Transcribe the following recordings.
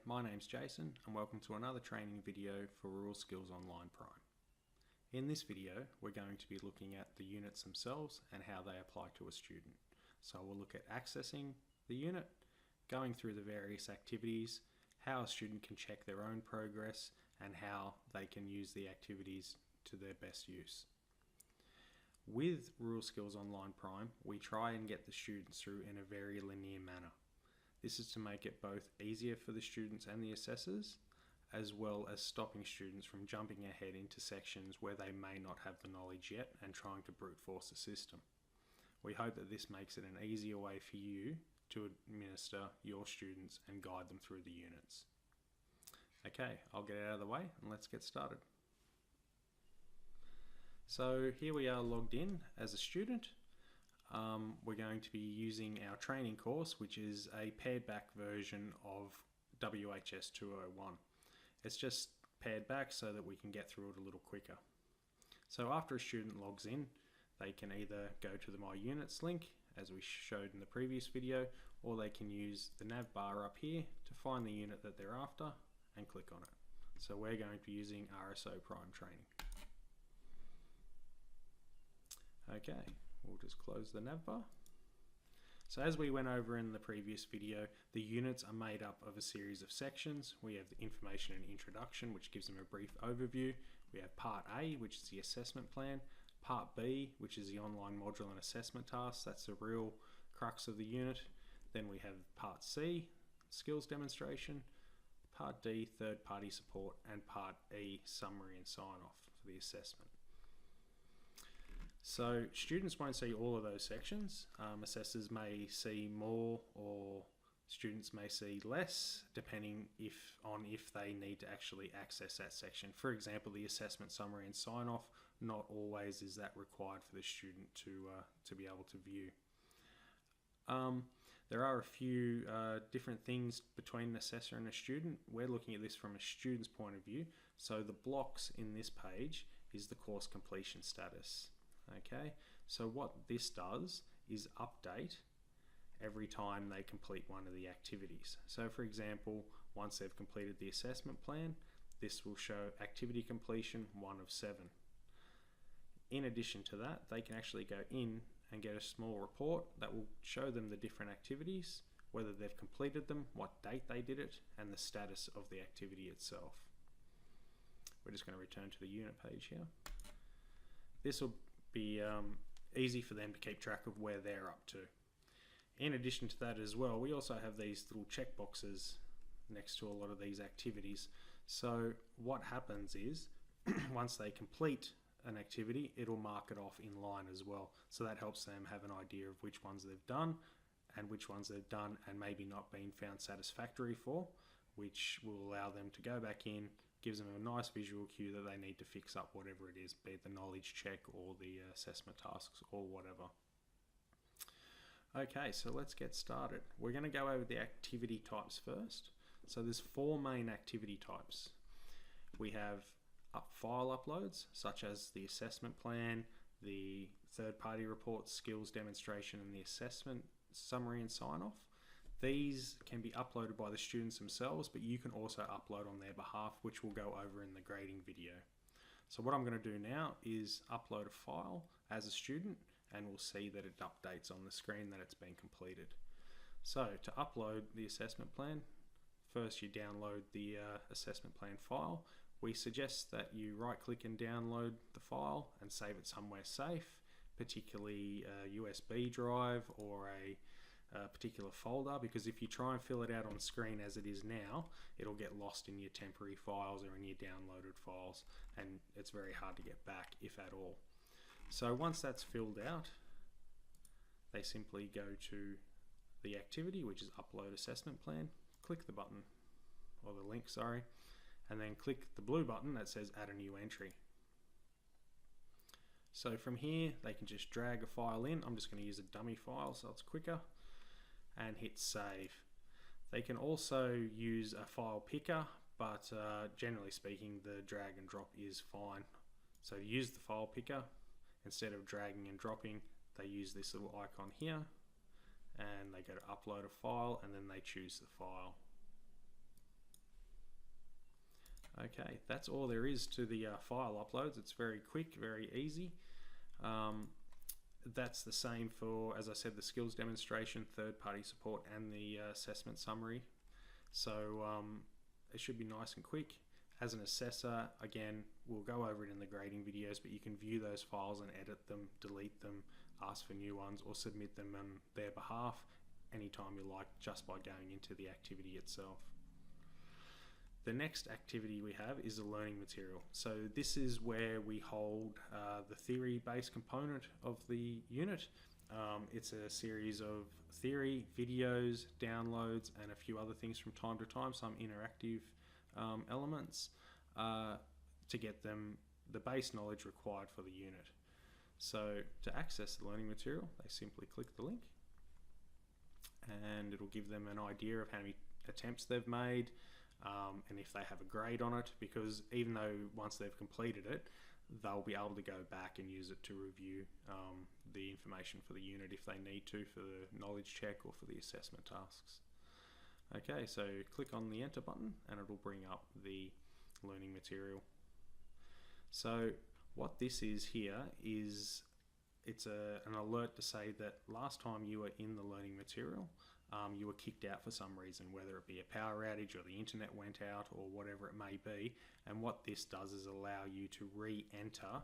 my name's Jason and welcome to another training video for Rural Skills Online Prime. In this video we're going to be looking at the units themselves and how they apply to a student. So we'll look at accessing the unit, going through the various activities, how a student can check their own progress and how they can use the activities to their best use. With Rural Skills Online Prime, we try and get the students through in a very linear manner. This is to make it both easier for the students and the assessors, as well as stopping students from jumping ahead into sections where they may not have the knowledge yet and trying to brute force the system. We hope that this makes it an easier way for you to administer your students and guide them through the units. Okay, I'll get it out of the way and let's get started. So here we are logged in as a student. We're going to be using our training course, which is a pared back version of WHS 201. It's just pared back so that we can get through it a little quicker. So after a student logs in, they can either go to the My Units link, as we showed in the previous video, or they can use the nav bar up here to find the unit that they're after and click on it. So we're going to be using RSO Prime training. Okay, we'll just close the nav bar. So as we went over in the previous video, the units are made up of a series of sections. We have the information and introduction, which gives them a brief overview. We have part A, which is the assessment plan. Part B, which is the online module and assessment tasks. That's the real crux of the unit. Then we have part C, skills demonstration. Part D, third party support. And part E, summary and sign off for the assessment. So students won't see all of those sections. Assessors may see more or students may see less, depending if they need to actually access that section. For example, the assessment summary and sign off, not always is that required for the student to be able to view. There are a few different things between an assessor and a student. We're looking at this from a student's point of view. So the blocks in this page is the course completion status. Okay, so what this does is update every time they complete one of the activities. So for example, once they've completed the assessment plan, this will show activity completion 1 of 7. In addition to that, they can actually go in and get a small report that will show them the different activities, whether they've completed them, what date they did it, and the status of the activity itself. We're just going to return to the unit page here. This will be easy for them to keep track of where they're up to. In addition to that as well, we also have these little check boxes next to a lot of these activities. So what happens is once they complete an activity, it'll mark it off in line as well. So that helps them have an idea of which ones they've done and which ones they've done and maybe not been found satisfactory for, which will allow them to go back in, gives them a nice visual cue that they need to fix up whatever it is, be it the knowledge check or the assessment tasks or whatever. Okay, so let's get started. We're going to go over the activity types first. So there's 4 main activity types. We have file uploads, such as the assessment plan, the third-party reports, skills demonstration, and the assessment summary and sign-off. These can be uploaded by the students themselves, but you can also upload on their behalf, which we'll go over in the grading video. So what I'm going to do now is upload a file as a student, and we'll see that it updates on the screen that it's been completed. So to upload the assessment plan, first you download the assessment plan file. We suggest that you right-click and download the file and save it somewhere safe, particularly a USB drive or a particular folder, because if you try and fill it out on screen as it is now, it'll get lost in your temporary files or in your downloaded files, and it's very hard to get back, if at all. So once that's filled out, they simply go to the activity, which is upload assessment plan, click the button, or the link, sorry, and then click the blue button that says add a new entry. So from here, they can just drag a file in. I'm just going to use a dummy file so it's quicker, and hit save. They can also use a file picker, but generally speaking, the drag and drop is fine. So to use the file picker, instead of dragging and dropping, they use this little icon here, and they go to upload a file, and then they choose the file. Okay, that's all there is to the file uploads. It's very quick, very easy. That's the same for, as I said, the skills demonstration, third-party support, and the assessment summary. So it should be nice and quick. As an assessor, again, we'll go over it in the grading videos, but you can view those files and edit them, delete them, ask for new ones, or submit them on their behalf anytime you like, just by going into the activity itself. The next activity we have is the learning material. So this is where we hold the theory-based component of the unit. It's a series of theory, videos, downloads, and a few other things from time to time, some interactive elements, to get them the base knowledge required for the unit. So to access the learning material, they simply click the link, and it'll give them an idea of how many attempts they've made, and if they have a grade on it, because even though once they've completed it, they'll be able to go back and use it to review the information for the unit if they need to, for the knowledge check or for the assessment tasks. Okay, so click on the enter button and it'll bring up the learning material. So what this is here is it's an alert to say that last time you were in the learning material, you were kicked out for some reason, whether it be a power outage or the internet went out or whatever it may be. And what this does is allow you to re-enter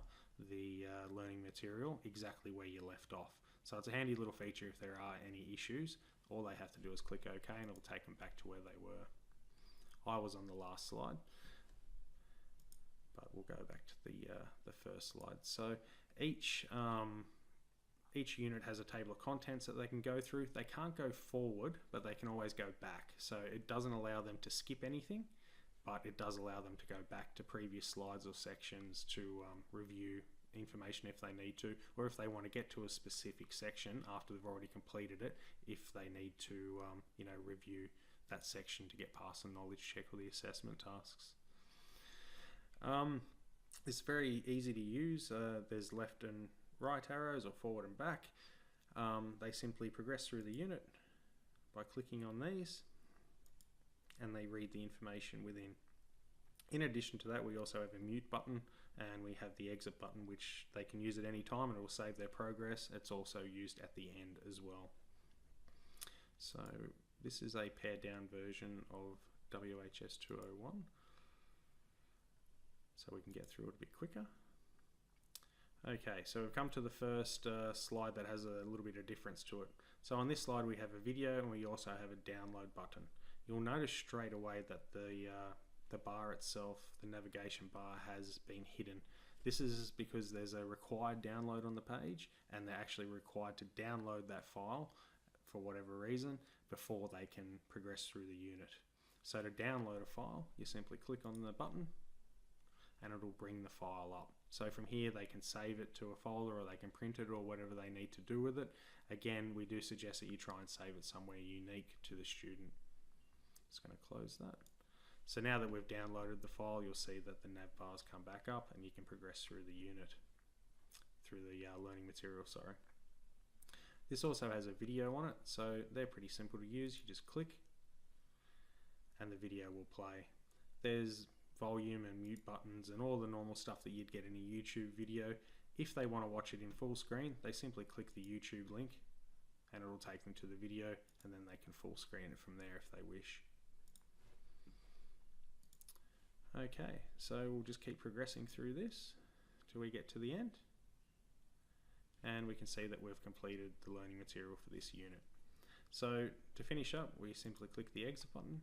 the learning material exactly where you left off. So it's a handy little feature if there are any issues. All they have to do is click OK and it'll take them back to where they were. I was on the last slide, but we'll go back to the first slide. So each unit has a table of contents that they can go through. They can't go forward, but they can always go back. So it doesn't allow them to skip anything, but it does allow them to go back to previous slides or sections to review information if they need to, or if they want to get to a specific section after they've already completed it, if they need to review that section to get past the knowledge check or the assessment tasks. It's very easy to use. There's left and right arrows or forward and back. They simply progress through the unit by clicking on these, and they read the information within. In addition to that, we also have a mute button, and we have the exit button, which they can use at any time and it will save their progress. It's also used at the end as well. So this is a pared down version of WHS 201, so we can get through it a bit quicker. Okay, so we've come to the first slide that has a little bit of difference to it. So on this slide we have a video, and we also have a download button. You'll notice straight away that the bar itself, the navigation bar, has been hidden. This is because there's a required download on the page, and they're actually required to download that file for whatever reason before they can progress through the unit. So to download a file, you simply click on the button and it'll bring the file up. So from here they can save it to a folder, or they can print it, or whatever they need to do with it. Again, we do suggest that you try and save it somewhere unique to the student. Just going to close that. So now that we've downloaded the file, you'll see that the nav bars come back up and you can progress through the unit, through the learning material, sorry. This also has a video on it, so they're pretty simple to use. You just click and the video will play. There's volume and mute buttons and all the normal stuff that you'd get in a YouTube video. If they want to watch it in full screen, they simply click the YouTube link and it'll take them to the video, and then they can full screen it from there if they wish. Okay, so we'll just keep progressing through this till we get to the end, and we can see that we've completed the learning material for this unit. So to finish up, we simply click the exit button,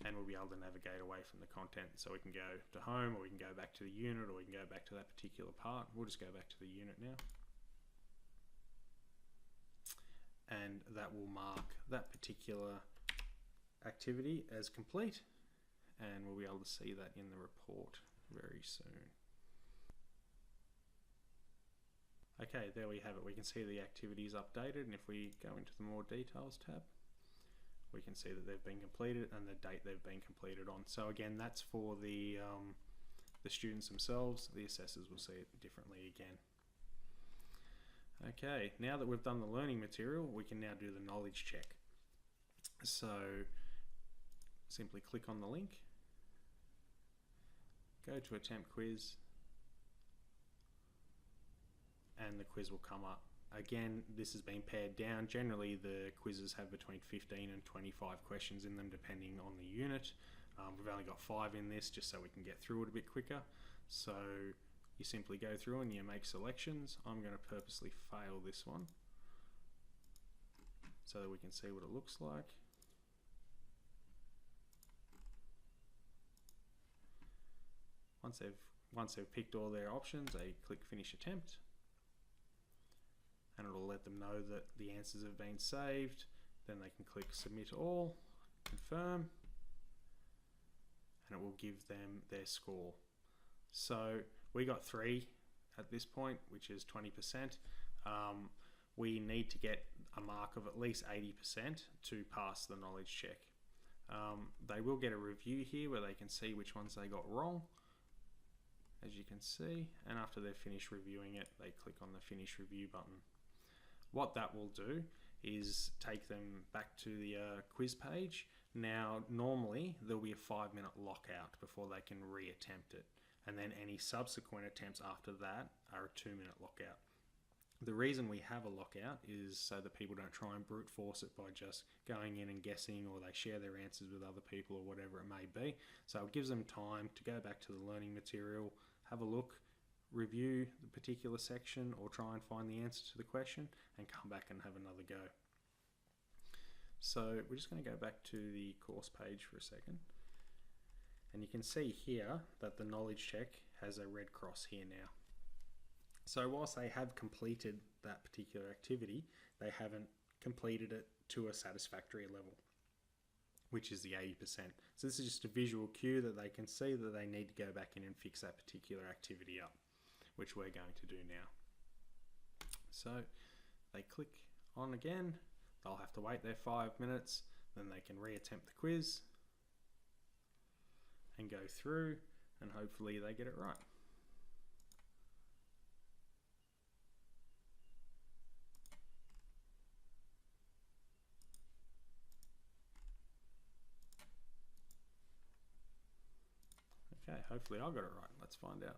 and we'll be able to navigate away from the content. So we can go to home, or we can go back to the unit, or we can go back to that particular part. We'll just go back to the unit now. And that will mark that particular activity as complete, and we'll be able to see that in the report very soon. Okay, there we have it. We can see the activities updated, and if we go into the more details tab, we can see that they've been completed and the date they've been completed on. So again, that's for the students themselves. The assessors will see it differently again. Okay, now that we've done the learning material, we can now do the knowledge check. So simply click on the link, go to attempt quiz, and the quiz will come up. Again, this has been pared down. Generally, the quizzes have between 15 and 25 questions in them, depending on the unit. We've only got 5 in this, just so we can get through it a bit quicker. So you simply go through and you make selections. I'm going to purposely fail this one so that we can see what it looks like. Once they've picked all their options, they click finish attempt, and it'll let them know that the answers have been saved. Then they can click submit all, confirm, and it will give them their score. So we got 3 at this point, which is 20%. We need to get a mark of at least 80% to pass the knowledge check. They will get a review here where they can see which ones they got wrong, as you can see, and after they've finished reviewing it, they click on the finish review button. What that will do is take them back to the quiz page. Now, normally there'll be a 5-minute lockout before they can re-attempt it, and then any subsequent attempts after that are a 2-minute lockout. The reason we have a lockout is so that people don't try and brute force it by just going in and guessing, or they share their answers with other people, or whatever it may be. So it gives them time to go back to the learning material, have a look, review the particular section, or try and find the answer to the question, and come back and have another go. So we're just going to go back to the course page for a second, and you can see here that the knowledge check has a red cross here now. So whilst they have completed that particular activity, they haven't completed it to a satisfactory level, which is the 80%. So this is just a visual cue that they can see that they need to go back in and fix that particular activity up, which we're going to do now. So they click on again, they'll have to wait their 5 minutes, then they can re-attempt the quiz and go through, and hopefully they get it right. Okay, hopefully I got it right. Let's find out.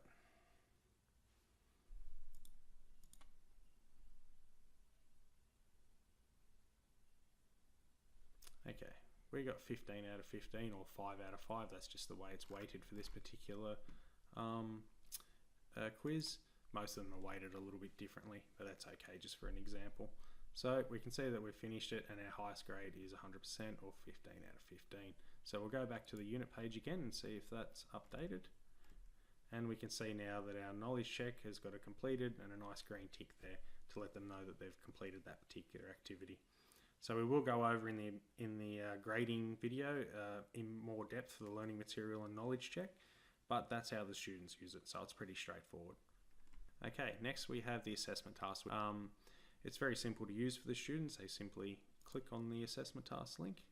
Okay, we got 15 out of 15, or 5 out of 5. That's just the way it's weighted for this particular quiz. Most of them are weighted a little bit differently, but that's okay, just for an example. So we can see that we've finished it, and our highest grade is 100%, or 15 out of 15. So we'll go back to the unit page again and see if that's updated. And we can see now that our knowledge check has got a completed and a nice green tick there to let them know that they've completed that particular activity. So we will go over in the grading video in more depth for the learning material and knowledge check, but that's how the students use it, so it's pretty straightforward. Okay, next we have the assessment task. It's very simple to use for the students. They simply click on the assessment task link,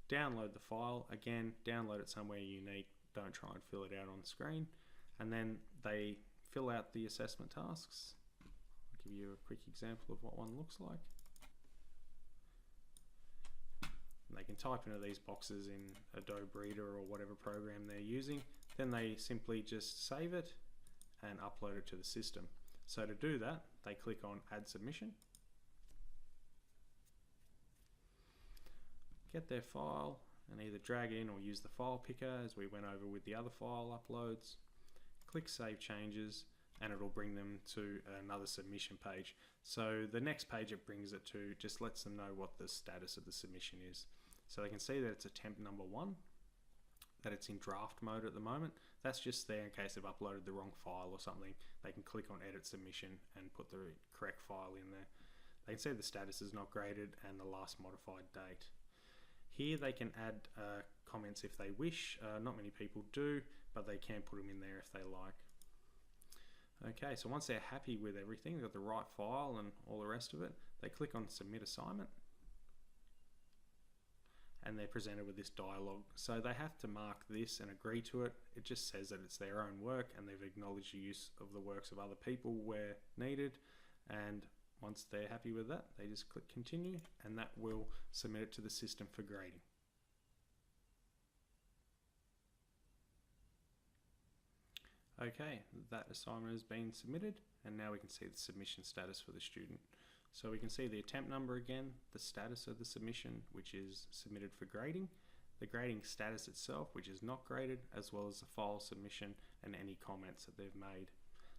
download the file. Again, download it somewhere unique. Don't try and fill it out on screen. And then they fill out the assessment tasks. I'll give you a quick example of what one looks like. And they can type into these boxes in Adobe Reader or whatever program they're using. Then they simply just save it and upload it to the system. So to do that, they click on Add Submission. Get their file and either drag in or use the file picker as we went over with the other file uploads. Click Save Changes and it'll bring them to another submission page. So the next page it brings it to just lets them know what the status of the submission is. So they can see that it's attempt number 1, that it's in draft mode at the moment. That's just there in case they've uploaded the wrong file or something. They can click on Edit Submission and put the correct file in there. They can see the status is not graded and the last modified date. Here they can add comments if they wish. Not many people do, but they can put them in there if they like. Okay, so once they're happy with everything, they've got the right file and all the rest of it, they click on Submit Assignment and they're presented with this dialogue. So they have to mark this and agree to it. It just says that it's their own work and they've acknowledged the use of the works of other people where needed. And once they're happy with that, they just click Continue and that will submit it to the system for grading. Okay, that assignment has been submitted, and now we can see the submission status for the student. So we can see the attempt number again, the status of the submission, which is submitted for grading, the grading status itself, which is not graded, as well as the file submission and any comments that they've made.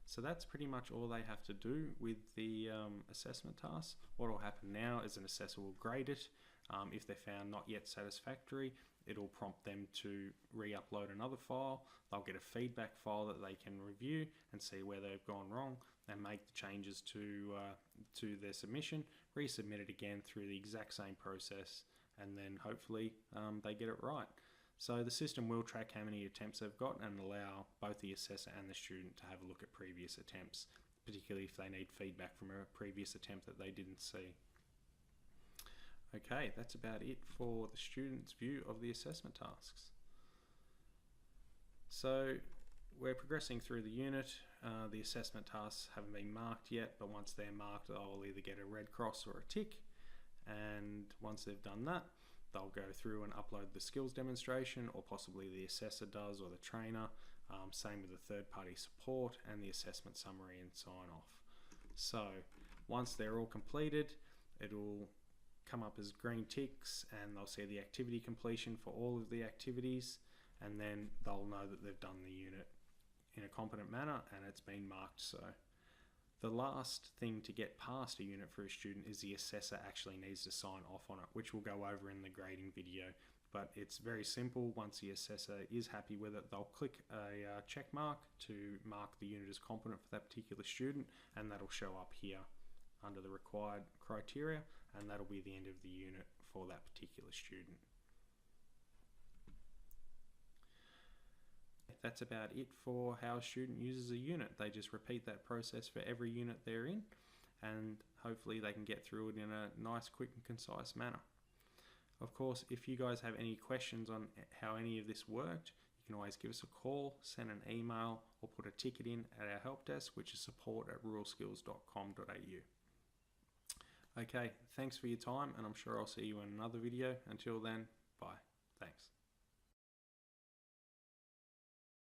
So that's pretty much all they have to do with the assessment task. What will happen now is an assessor will grade it. If they're found not yet satisfactory, it'll prompt them to re-upload another file. They'll get a feedback file that they can review and see where they've gone wrong and make the changes to their submission, resubmit it again through the exact same process, and then hopefully they get it right. So the system will track how many attempts they've got and allow both the assessor and the student to have a look at previous attempts, particularly if they need feedback from a previous attempt that they didn't see. Okay, that's about it for the student's view of the assessment tasks. So we're progressing through the unit. The assessment tasks haven't been marked yet, but once they're marked, they'll either get a red cross or a tick. And once they've done that, they'll go through and upload the skills demonstration, or possibly the assessor does, or the trainer. Same with the third-party support and the assessment summary and sign-off. So once they're all completed, it'll come up as green ticks, and they'll see the activity completion for all of the activities, and then they'll know that they've done the unit in a competent manner and it's been marked so. The last thing to get past a unit for a student is the assessor actually needs to sign off on it, which we'll go over in the grading video. But it's very simple. Once the assessor is happy with it, they'll click a check mark to mark the unit as competent for that particular student, and that'll show up here under the required criteria, and that'll be the end of the unit for that particular student. That's about it for how a student uses a unit. They just repeat that process for every unit they're in, and hopefully they can get through it in a nice, quick and concise manner. Of course, if you guys have any questions on how any of this worked, you can always give us a call, send an email, or put a ticket in at our help desk, which is support@ruralskills.com.au. Okay, thanks for your time, and I'm sure I'll see you in another video. Until then, bye. Thanks.